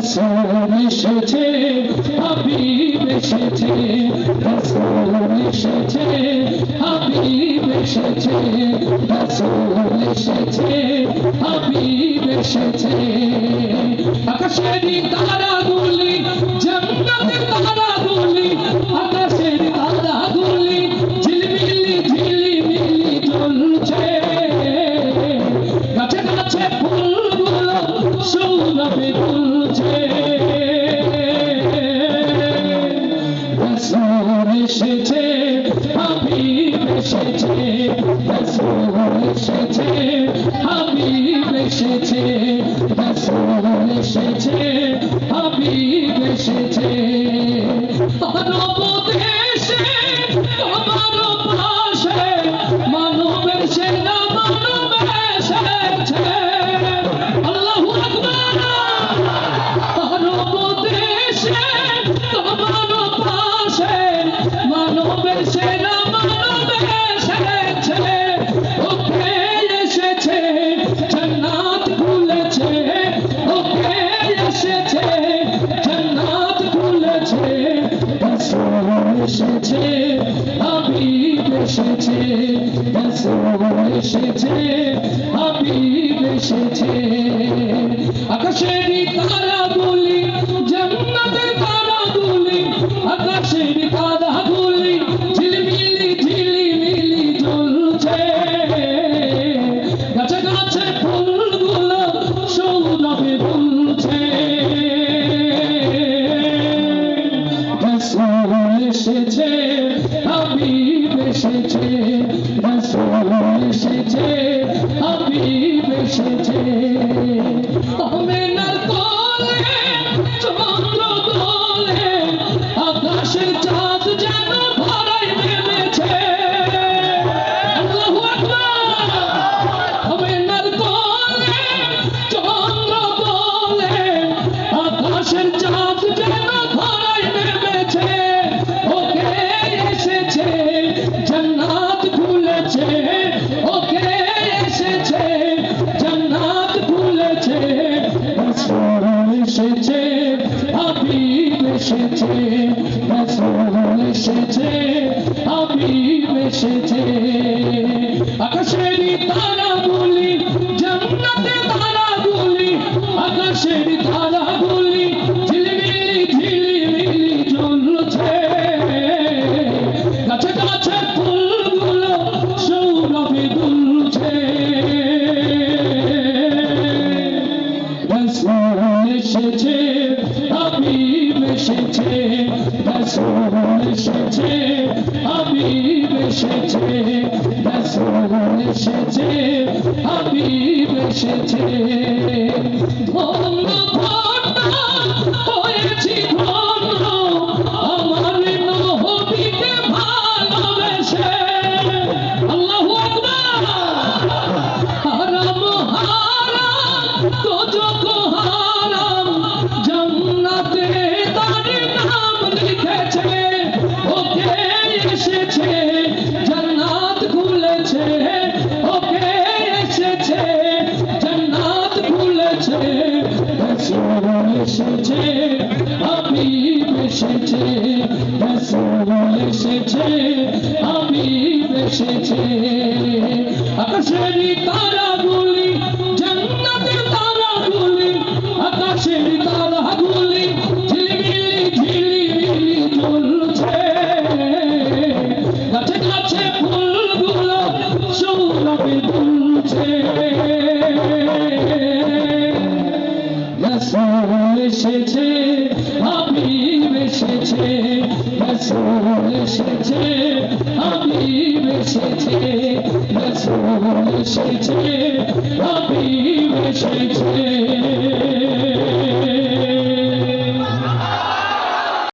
রাসূল এসেছে হাবিব এসেছে রাসূল এসেছে হাবিব এসেছে রাসূল এসেছে হাবিব এসেছে আকাশের তারাগুলি জান্নাতের তারাগুলি আকাশের তারাগুলি ঝিলমিলি ঝিলমিলি জ্বলছে গাছে গাছে ফুলগুলো সৌরভে দুলছে রাসূল এসেছে হাবিব এসেছে রাসূল এসেছে হাবিব এসেছে রাসূল এসেছে হাবিব এসেছে মানব দেশে তোমার পাশে মানবের সেনা মানব এসেছে আল্লাহু আকবার মানব দেশে তোমার পাশে মানবের সেনা মানব এসেছে ওকে এসেছে জান্নাত খুলেছে ওকে এসেছে জান্নাত খুলেছে রাসূল এসেছে হাবিব এসেছে রাসূল এসেছে হাবিব এসেছে আকাশের তারাগুলি জান্নাতের তারাগুলি আকাশের তারাগুলি ঝিলমিলি ঝিলমিলি জ্বলছে গাছে গাছে ফুলগুলো সৌরভে দুলছে রাসূল এসেছে হাবিব এসেছে রাসূল এসেছে হাবিব এসেছে আমেনার কোলে চন্দ্র দোলে আকাশের চাঁদ যেন ধরায় নেমেছে আল্লাহু আকবার আমেনার কোলে চন্দ্র দোলে আকাশের চাঁদ যেন ধরায় নেমেছে ওকে এসেছে জান্নাত খুলেছে ওকে এসেছে জান্নাত খুলেছে রাসূল এসেছে হাবিব এসেছে রাসূল এসেছে হাবিব এসেছে আকাশের তারাগুলি জান্নাতের তারাগুলি আকাশের তারাগুলি ঝিলমিলি ঝিলমিলি জ্বলছে গাছে গাছে ফুলগুলো সৌরভে দুলছে রাসূল এসেছে হাবিব এসেছে রাসূল এসেছে হাবিব এসেছে রাসূল এসেছে হাবিব এসেছে ধন্য ধন্য হয়েছি ধন্য আমার নবীকে ভালোবেসে আল্লাহু আকবার হারাম হারাম দোজখ হারাম জান্নাতে তার নাম লিখেছে ওকে এসেছে জান্নাত খুলেছে ওকে এসেছে জান্নাত খুলেছে রাসূল এসেছে হাবিব এসেছে রাসূল এসেছে হাবিব এসেছে আকাশের তারাগুলি জান্নাতের তারাগুলি আকাশের তারাগুলি ঝিলমিলি ঝিলমিলি জ্বলছে গাছে গাছে ফুলগুলো সৌরভে দুলছে রাসূল এসেছে হাবিব এসেছে রাসূল এসেছে হাবিব এসেছে রাসূল এসেছে হাবিব এসেছে